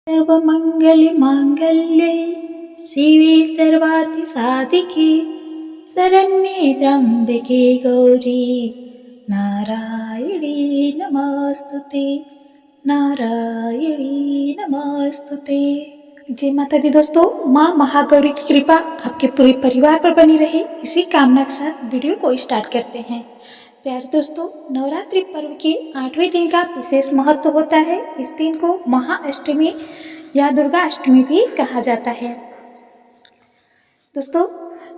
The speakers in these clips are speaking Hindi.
सर्वमङ्गलमाङ्गल्ये शिवे सर्वार्थसाधिके शरण्ये त्र्यम्बके गौरी नारायणी नमस्तुते, नारायणी नमस्तुते। जय माता दी दोस्तों, माँ महागौरी की कृपा आपके पूरे परिवार पर बनी रहे, इसी कामना के साथ वीडियो को स्टार्ट करते हैं। प्यारे दोस्तों, नवरात्रि पर्व के 8वें दिन का विशेष महत्व होता है। इस दिन को महाअष्टमी या दुर्गा अष्टमी भी कहा जाता है। दोस्तों,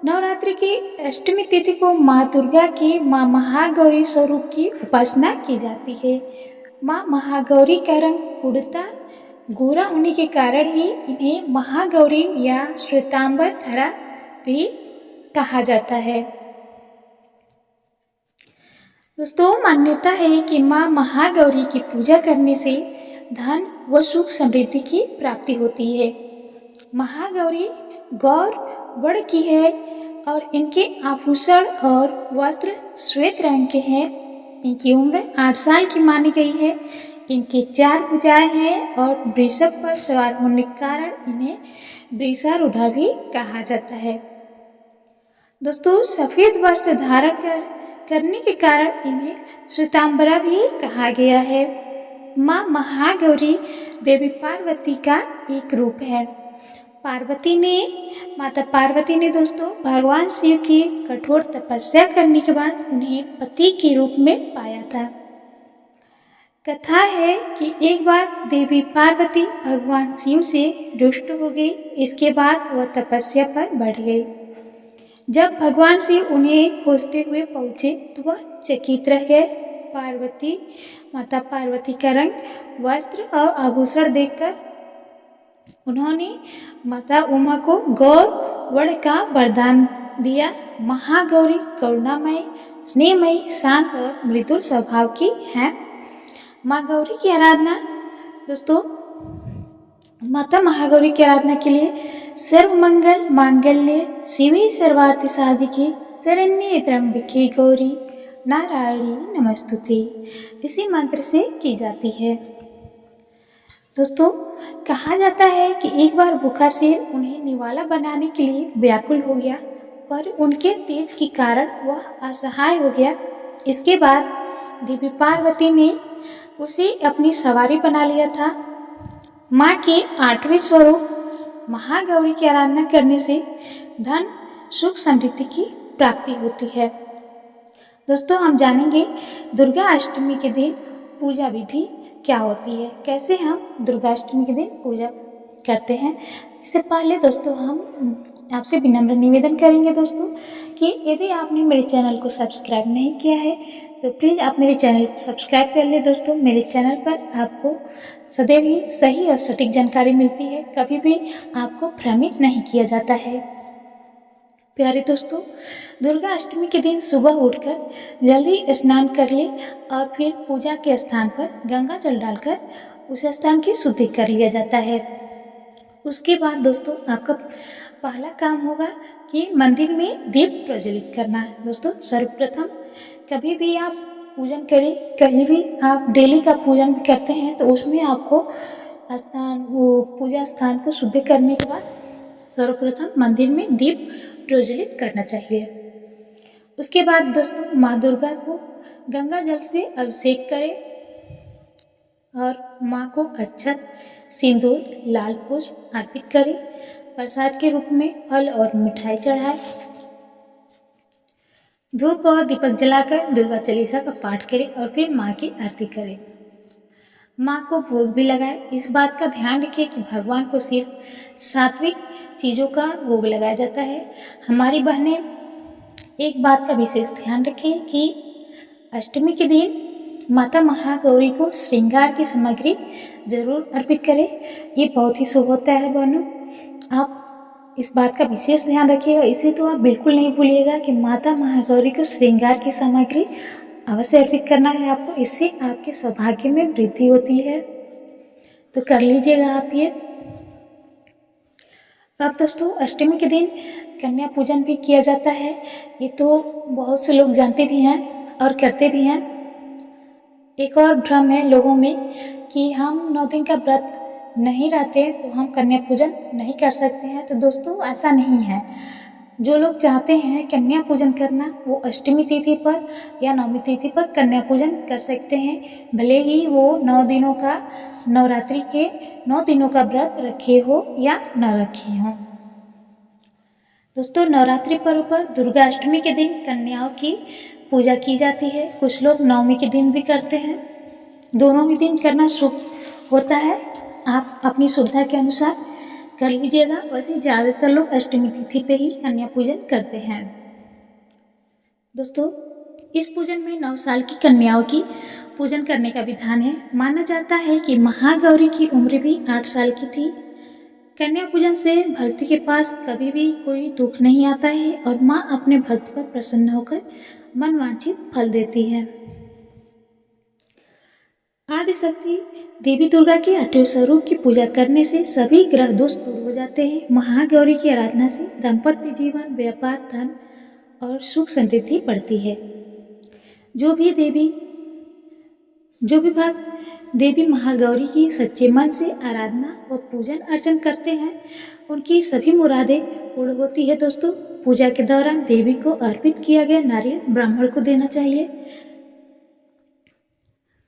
नवरात्रि की अष्टमी तिथि को माँ दुर्गा की माँ महागौरी स्वरूप की उपासना की जाती है। माँ महागौरी का रंग पूर्णतः गोरा होने के कारण ही इन्हें महागौरी या श्वेतांबर धरा भी कहा जाता है। दोस्तों, मान्यता है कि माँ महागौरी की पूजा करने से धन व सुख समृद्धि की प्राप्ति होती है। महागौरी गौर वर्ण की है और इनके आभूषण और वस्त्र श्वेत रंग के हैं। इनकी उम्र 8 साल की मानी गई है। इनकी 4 भुजाएं हैं और वृषभ पर सवार होने के कारण इन्हें वृषारूढ़ा भी कहा जाता है। दोस्तों, सफेद वस्त्र धारण करने के कारण इन्हें श्वेतांबरा भी कहा गया है। माँ महागौरी देवी पार्वती का एक रूप है। माता पार्वती ने दोस्तों भगवान शिव की कठोर तपस्या करने के बाद उन्हें पति के रूप में पाया था। कथा है कि एक बार देवी पार्वती भगवान शिव से रुष्ट हो गई। इसके बाद वह तपस्या पर बढ़ गई। जब भगवान शिव उन्हें खोजते हुए पहुंचे तो वह चकित रह गए। माता पार्वती का रंग, वस्त्र और आभूषण देखकर उन्होंने माता उमा को गौर वर्ण का वरदान दिया। महागौरी करुणामय, स्नेहमयी, शांत और मृदुल स्वभाव की है। माँ गौरी की आराधना दोस्तों, माता महागौरी की आराधना के लिए सर्वमंगल मांगल्ये शिवे सर्वार्थ साधिके शरण्ये त्र्यंबके गौरी नारायणी नमस्तुते इसी मंत्र से की जाती है। दोस्तों, कहा जाता है कि एक बार भूखा शेर उन्हें निवाला बनाने के लिए व्याकुल हो गया, पर उनके तेज के कारण वह असहाय हो गया। इसके बाद देवी पार्वती ने उसे अपनी सवारी बना लिया था। माँ के 8वें स्वरूप महागौरी की आराधना करने से धन, सुख, समृद्धि की प्राप्ति होती है। दोस्तों, हम जानेंगे दुर्गा अष्टमी के दिन पूजा विधि क्या होती है, कैसे हम दुर्गा अष्टमी के दिन पूजा करते हैं। इससे पहले दोस्तों हम आपसे विनम्र निवेदन करेंगे दोस्तों कि यदि आपने मेरे चैनल को सब्सक्राइब नहीं किया है तो प्लीज़ आप मेरे चैनल को सब्सक्राइब कर लें। दोस्तों, मेरे चैनल पर आपको सदैव ही सही और सटीक जानकारी मिलती है, कभी भी आपको भ्रमित नहीं किया जाता है। प्यारे दोस्तों, दुर्गा अष्टमी के दिन सुबह उठकर जल्दी स्नान कर ले और फिर पूजा के स्थान पर गंगा जल डालकर उस स्थान की शुद्धि कर लिया जाता है। उसके बाद दोस्तों आपका पहला काम होगा कि मंदिर में दीप प्रज्वलित करना है। दोस्तों, सर्वप्रथम कभी भी आप पूजन करें, कहीं भी आप डेली का पूजन करते हैं तो उसमें आपको पूजा स्थान को शुद्ध करने के बाद सर्वप्रथम मंदिर में दीप प्रज्वलित करना चाहिए। उसके बाद दोस्तों माँ दुर्गा को गंगा जल से अभिषेक करें और माँ को अक्षत, सिंदूर, लाल पुष्प अर्पित करें। प्रसाद के रूप में फल और मिठाई चढ़ाएं। धूप और दीपक जलाकर दुर्गा चालीसा का पाठ करें और फिर माँ की आरती करें। माँ को भोग भी लगाएं। इस बात का ध्यान रखिए कि भगवान को सिर्फ सात्विक चीज़ों का भोग लगाया जाता है। हमारी बहनें एक बात का विशेष ध्यान रखें कि अष्टमी के दिन माता महागौरी को श्रृंगार की सामग्री जरूर अर्पित करें। ये बहुत ही शुभ होता है बहनों, आप इस बात का विशेष ध्यान रखिएगा। इसे तो आप बिल्कुल नहीं भूलिएगा कि माता महागौरी को श्रृंगार की सामग्री अवश्य अर्पित करना है आपको। इससे आपके सौभाग्य में वृद्धि होती है, तो कर लीजिएगा आप ये। अब दोस्तों अष्टमी के दिन कन्या पूजन भी किया जाता है। ये तो बहुत से लोग जानते भी हैं और करते भी हैं। एक और भ्रम है लोगों में कि हम 9 दिन का व्रत नहीं रहते तो हम कन्या पूजन नहीं कर सकते हैं। तो दोस्तों ऐसा नहीं है। जो लोग चाहते हैं कन्या पूजन करना वो अष्टमी तिथि पर या नवमी तिथि पर कन्या पूजन कर सकते हैं, भले ही वो 9 दिनों का नवरात्रि के 9 दिनों का व्रत रखे हो या न रखे हों। दोस्तों नवरात्रि पर्व पर दुर्गा अष्टमी के दिन कन्याओं की पूजा की जाती है। कुछ लोग नवमी के दिन भी करते हैं। दोनों ही दिन करना शुभ होता है, आप अपनी सुविधा के अनुसार कर लीजिएगा। वैसे ज़्यादातर लोग अष्टमी तिथि पे ही कन्या पूजन करते हैं। दोस्तों इस पूजन में 9 साल की कन्याओं की पूजन करने का विधान है। माना जाता है कि महागौरी की उम्र भी 8 साल की थी। कन्या पूजन से भक्त के पास कभी भी कोई दुख नहीं आता है और माँ अपने भक्त पर प्रसन्न होकर मनवांछित फल देती है। आदिशक्ति देवी दुर्गा के 8वें स्वरूप की पूजा करने से सभी ग्रह दोष दूर हो जाते हैं। महागौरी की आराधना से दाम्पत्य जीवन, व्यापार, धन और सुख समृद्धि बढ़ती है। जो भी भक्त देवी महागौरी की सच्चे मन से आराधना व पूजन अर्चन करते हैं उनकी सभी मुरादें पूर्ण होती है। दोस्तों पूजा के दौरान देवी को अर्पित किया गया नारियल ब्राह्मण को देना चाहिए।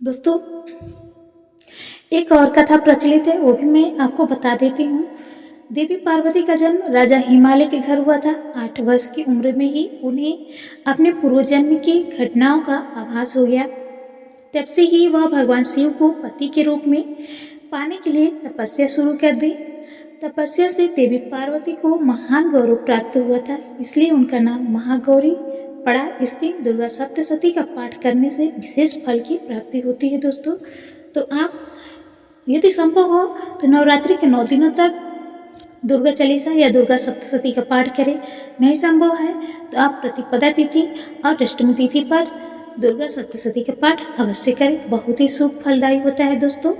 दोस्तों एक और कथा प्रचलित है, वो भी मैं आपको बता देती हूँ। देवी पार्वती का जन्म राजा हिमालय के घर हुआ था। 8 वर्ष की उम्र में ही उन्हें अपने पूर्वजन्म की घटनाओं का आभास हो गया। तब से ही वह भगवान शिव को पति के रूप में पाने के लिए तपस्या शुरू कर दी। तपस्या से देवी पार्वती को महान गौरव प्राप्त हुआ था, इसलिए उनका नाम महागौरी पड़ा। इस दिन दुर्गा सप्तशती का पाठ करने से विशेष फल की प्राप्ति होती है। दोस्तों तो आप यदि संभव हो तो नवरात्रि के 9 दिनों तक दुर्गा चालीसा या दुर्गा सप्तशती का पाठ करें। नहीं संभव है तो आप प्रतिपदा तिथि और अष्टमी तिथि पर दुर्गा सप्तशती का पाठ अवश्य करें, बहुत ही शुभ फलदायी होता है। दोस्तों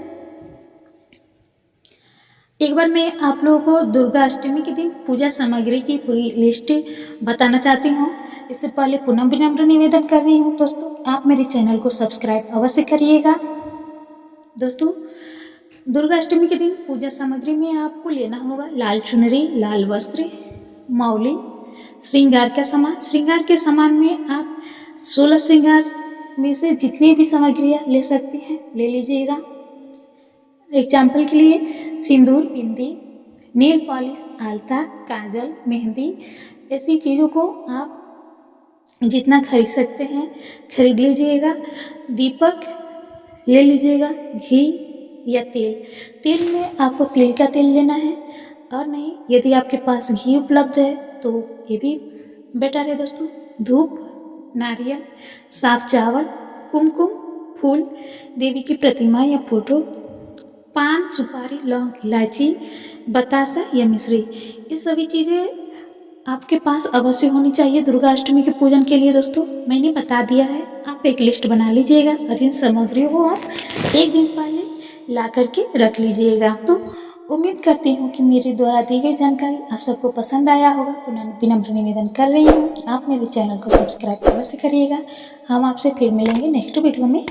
एक बार मैं आप लोगों को दुर्गा अष्टमी के दिन पूजा सामग्री की पूरी लिस्ट बताना चाहती हूँ। इससे पहले पुनः विनम्र निवेदन कर रही हूँ दोस्तों आप मेरे चैनल को सब्सक्राइब अवश्य करिएगा। दोस्तों दुर्गा अष्टमी के दिन पूजा सामग्री में आपको लेना होगा लाल चुनरी, लाल वस्त्र, मौली, श्रृंगार का सामान। श्रृंगार के सामान में आप 16 श्रृंगार में से जितनी भी सामग्रियाँ ले सकते हैं ले लीजिएगा। एग्जाम्पल के लिए सिंदूर, बिंदी, नेल पॉलिश, आलता, काजल, मेहंदी, ऐसी चीज़ों को आप जितना खरीद सकते हैं खरीद लीजिएगा। दीपक ले लीजिएगा, घी या तेल। तेल में आपको तिल का तेल लेना है, और नहीं यदि आपके पास घी उपलब्ध है तो ये भी बेटर है। दोस्तों धूप, नारियल, साफ चावल, कुमकुम, फूल, देवी की प्रतिमा या फोटो, पान, सुपारी, लौंग, इलायची, बतासा या मिश्री, ये सभी चीज़ें आपके पास अवश्य होनी चाहिए दुर्गा अष्टमी के पूजन के लिए। दोस्तों मैंने बता दिया है, आप एक लिस्ट बना लीजिएगा और इन सामग्रियों को आप एक दिन पहले ला करके रख लीजिएगा। तो उम्मीद करती हूँ कि मेरे द्वारा दी गई जानकारी आप सबको पसंद आया होगा। पुनः विनम्र निवेदन कर रही हूँ कि आप मेरे चैनल को सब्सक्राइब अवश्य करिएगा। हम आपसे फिर मिलेंगे नेक्स्ट वीडियो में।